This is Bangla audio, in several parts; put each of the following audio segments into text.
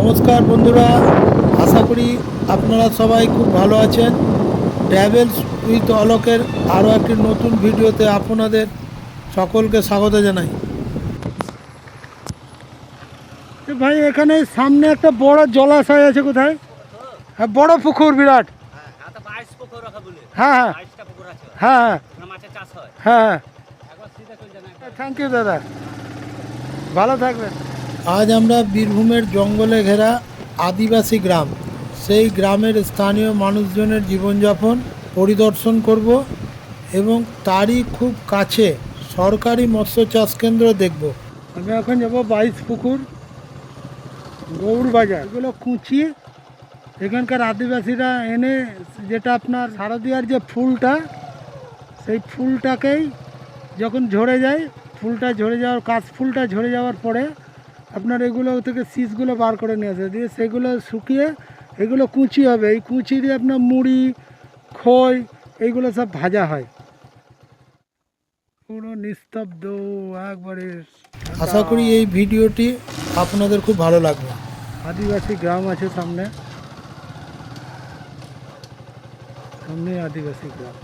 নমস্কার বন্ধুরা, আশা করি আপনারা সবাই খুব ভালো আছেন। ট্রাভেলস উইথ অলোকের আরও একটি নতুন ভিডিওতে আপনাদের সকলকে স্বাগত জানাই। ভাই এখানে সামনে একটা বড় জলাশয় আছে কোথায়? হ্যাঁ, বড় পুকুর, বিরাট। হ্যাঁ হ্যাঁ হ্যাঁ হ্যাঁ হ্যাঁ, থ্যাংক ইউ দাদা, ভালো থাকবেন। আজ আমরা বীরভূমের জঙ্গলে ঘেরা আদিবাসী গ্রাম, সেই গ্রামের স্থানীয় মানুষজনের জীবনযাপন পরিদর্শন করব এবং তারই খুব কাছে সরকারি মৎস্য চাষ কেন্দ্র দেখব। আমি এখন যাব 22 পুকুর, গৌড় বাজার। এগুলো কুচি এখানকার আদিবাসীরা এনে, যেটা আপনার শারদীয়ার যে ফুলটা, সেই ফুলটাকেই যখন ঝরে যায়, ফুলটা ঝরে যাওয়ার, কাশ ফুলটা ঝরে যাওয়ার পরে আপনার এগুলো থেকে শীষগুলো বার করে নিয়ে আসে, দিয়ে সেগুলো শুকিয়ে এগুলো কুচি হবে। এই কুচি দিয়ে আপনার মুড়ি, খই, এইগুলো সব ভাজা হয়। পুরো নিস্তব্ধ একবারে। আশা করি এই ভিডিওটি আপনাদের খুব ভালো লাগবে। আদিবাসী গ্রাম আছে সামনে, সামনে আদিবাসী গ্রাম।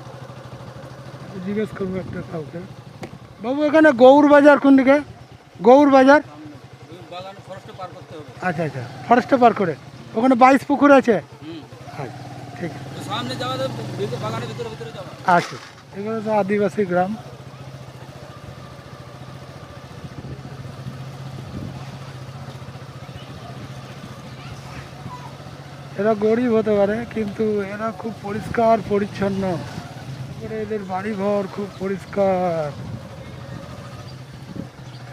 জিজ্ঞেস করবো একটা কাউকে, বাবু এখানে গৌড় বাজার কোন দিকে? গৌড় বাজার, আচ্ছা আচ্ছা, ফরেস্টে পার করে ওখানে 22 পুকুর আছে। আচ্ছা ঠিক আছে। আচ্ছা, এগুলো তো আদিবাসী গ্রাম। এরা গরিব হতে পারে, কিন্তু এরা খুব পরিষ্কার পরিচ্ছন্ন। এদের বাড়িঘর খুব পরিষ্কার।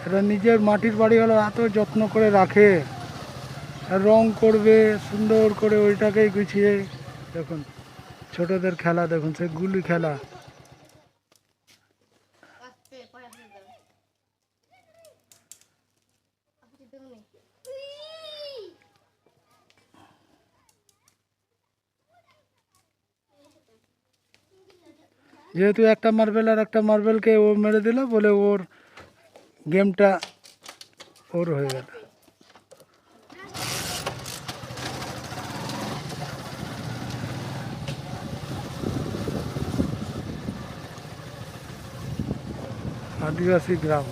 এরা নিজের মাটির বাড়ি হলো এত যত্ন করে রাখে, রং করবে সুন্দর করে, ওইটাকেই গুছিয়ে। দেখুন ছোটদের খেলা, দেখুন সে গুলি খেলা। যেহেতু একটা মার্বেল আর একটা মার্বেলকে ও মেরে দিল বলে ওর গেমটা ওর হয়ে গেল। আদিবাসী গ্রাম।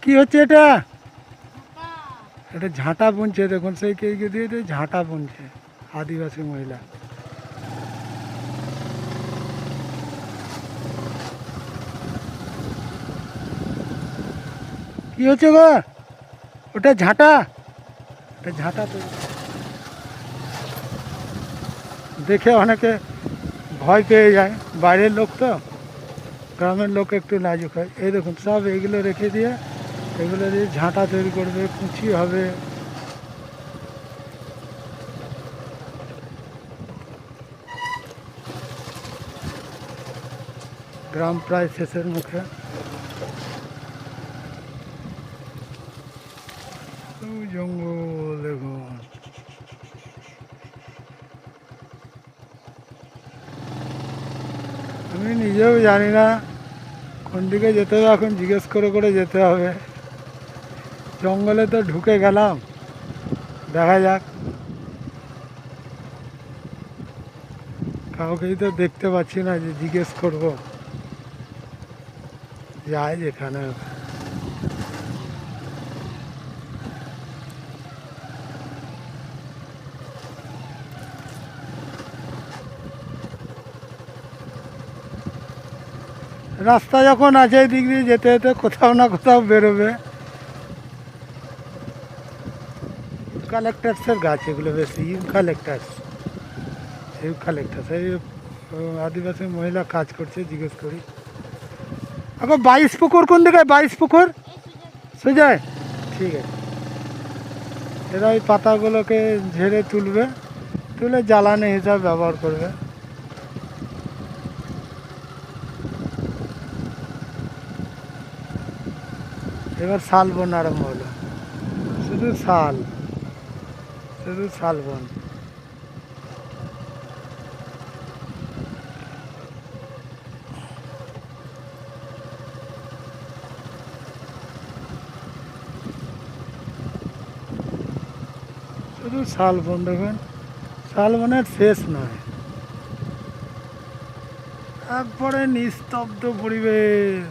কি হচ্ছে এটা? এটা ঝাঁটা বুনছে, দেখুন সেই কে দিয়ে ঝাঁটা বুনছে আদিবাসী মহিলা। কি হচ্ছে গো? ওটা ঝাঁটা, ওটা ঝাঁটা তো। দেখে অনেকে ভয় পেয়ে যায়, বাইরের লোক তো, গ্রামের লোক একটু লাজুক হয়। এই দেখুন সব এইগুলো রেখে দিয়ে, এগুলো দিয়ে ঝাঁটা তৈরি করবে, কুচি হবে। গ্রাম প্রায় শেষের মুখে। জঙ্গল দেখুন। আমি নিজেও জানি না কোন দিকে যেতে হবে, এখন জিজ্ঞেস করে করে যেতে হবে। জঙ্গলে তো ঢুকে গেলাম, দেখা যাক। কাউকেই তো দেখতে পাচ্ছি না যে জিজ্ঞেস করব, যাই যেখানে। রাস্তা যখন আছে, এই দিক দিয়ে যেতে যেতে কোথাও না কোথাও বেরোবে। ইউক্যালিপটাসের গাছ এগুলো বেশি, ইউক্যালিপটাস। এই আদিবাসী মহিলা কাজ করছে, জিজ্ঞেস করি। এখন 22 পুকুর কোন দিকে? 22 পুকুর সুজয়, ঠিক আছে। এরা এই পাতাগুলোকে ঝেড়ে তুলবে, তুলে জ্বালানি হিসাবে ব্যবহার করবে। এবার শাল বোনা আরম্ভ হলো। শুধু শাল, শুধু শালবন। শুধু শালবন দেখুন, শালবনের শেষ নয়, একবারে নিস্তব্ধ পরিবেশ।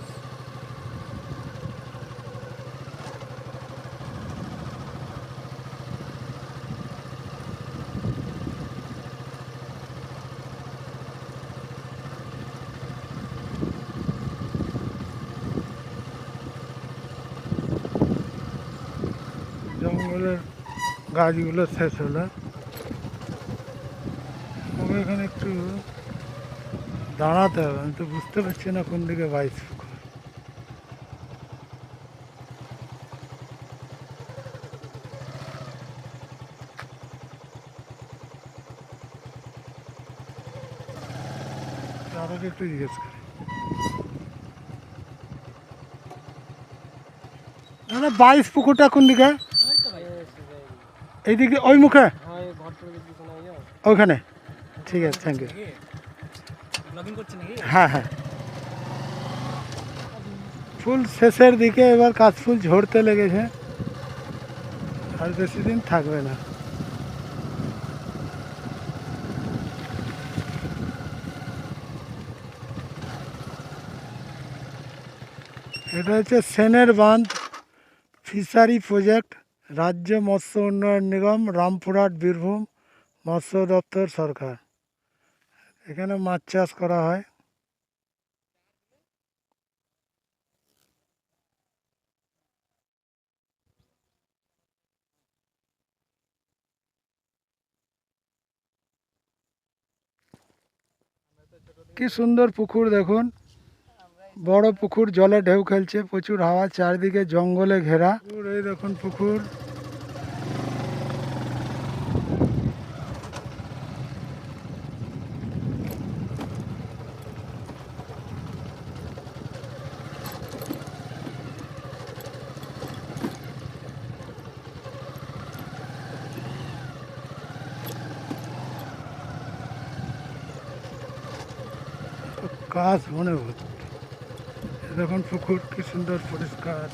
জঙ্গলের গাছগুলো শেষ হলো, তবে এখানে একটু দাঁড়াতে হবে। আমি তো বুঝতে পারছি না কোন দিকে বাইশ পুকুর। তাদেরকে একটু জিজ্ঞেস করি। দাদা, বাইশ পুকুরটা কোন দিকে? এইদিকে, ওই মুখে, ওইখানে। ঠিক আছে, থ্যাংক ইউ। হ্যাঁ হ্যাঁ, ফুল শেষের দিকে, এবার কাশফুল ঝরতে লেগেছে, আর বেশি দিন থাকবে না। এটা হচ্ছে সেনের বাঁধ ফিশারি প্রজেক্ট, রাজ্য মৎস্য উন্নয়ন নিগম, রামপুরহাট, বীরভূম, মৎস্য দপ্তর, সরকার। এখানে মাছ চাষ করা হয়। কি সুন্দর পুকুর দেখুন, বড় পুকুর, জলে ঢেউ খেলছে, প্রচুর হাওয়া, চারদিকে জঙ্গলে ঘেরা। এই দেখুন পুকুর। কাজ মনে ভর্তি। দেখুন পুকুর কি সুন্দর পরিষ্কার।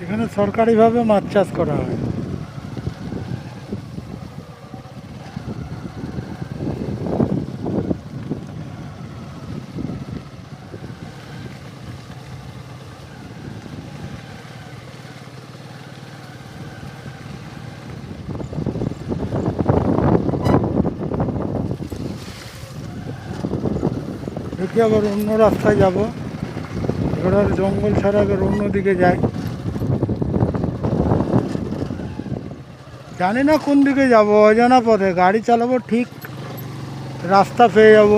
এখানে সরকারিভাবে মাছ চাষ করা হয়। দেখি আবার অন্য রাস্তায় যাব, ঘোড়ার জঙ্গল ছাড়া আবার অন্যদিকে যাই। জানি না কোন দিকে যাব, অজানা পথে গাড়ি চালাবো, ঠিক রাস্তা পেয়ে যাব।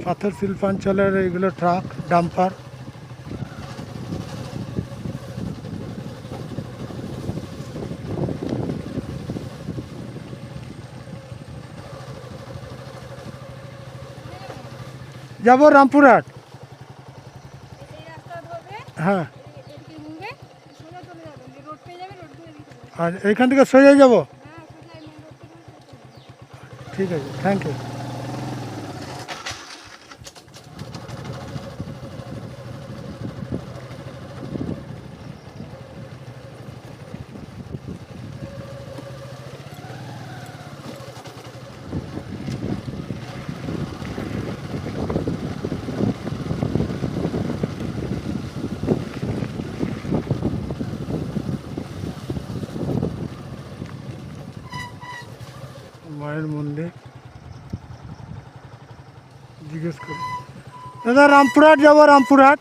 পাথর শিল্পাঞ্চলের এইগুলো ট্রাক, ডাম্পার। যাব রামপুরহাট। হ্যাঁ, আর এইখান থেকে সোজা যাব। ঠিক আছে, থ্যাংক ইউ। জিজ্ঞেস করি। দাদা রামপুরহাট যাবো, রামপুরহাট।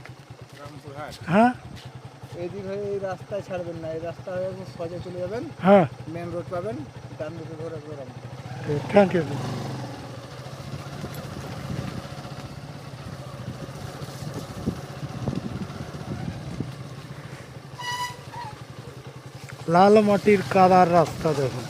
রামপুরহাট হ্যাঁ এদিক হয়ে এই রাস্তায় ছাড়বেন না, এই রাস্তা হয়ে একদম সোজা চলে যাবেন, হ্যাঁ, মেন রোড পাবেন, ডান দিকে ধরে একবার রামপুরহাট। Thank you. লাল মাটির কাদার রাস্তা দেখুন।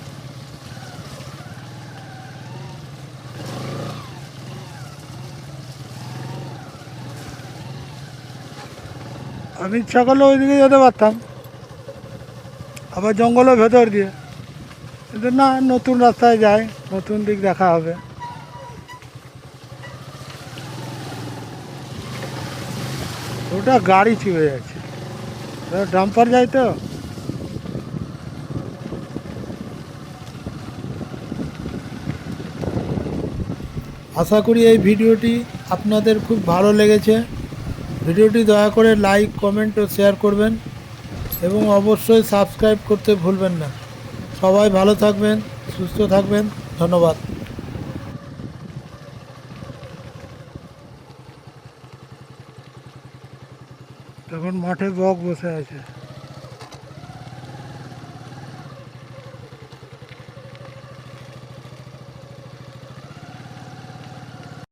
আমি ইচ্ছা করলে ওইদিকে যেতে পারতাম, আবার জঙ্গলের ভেতর দিয়ে, কিন্তু না, নতুন রাস্তায় যাই, নতুন দিক দেখা হবে। ওটা গাড়ি চুয়ে যাচ্ছে, ডাম্পার যায় তো। আশা করি এই ভিডিওটি আপনাদের খুব ভালো লেগেছে। ভিডিওটি দয়া করে লাইক, কমেন্ট ও শেয়ার করবেন এবং অবশ্যই সাবস্ক্রাইব করতে ভুলবেন না। সবাই ভালো থাকবেন, সুস্থ থাকবেন, ধন্যবাদ। তখন মাঠে বক বসে আছে।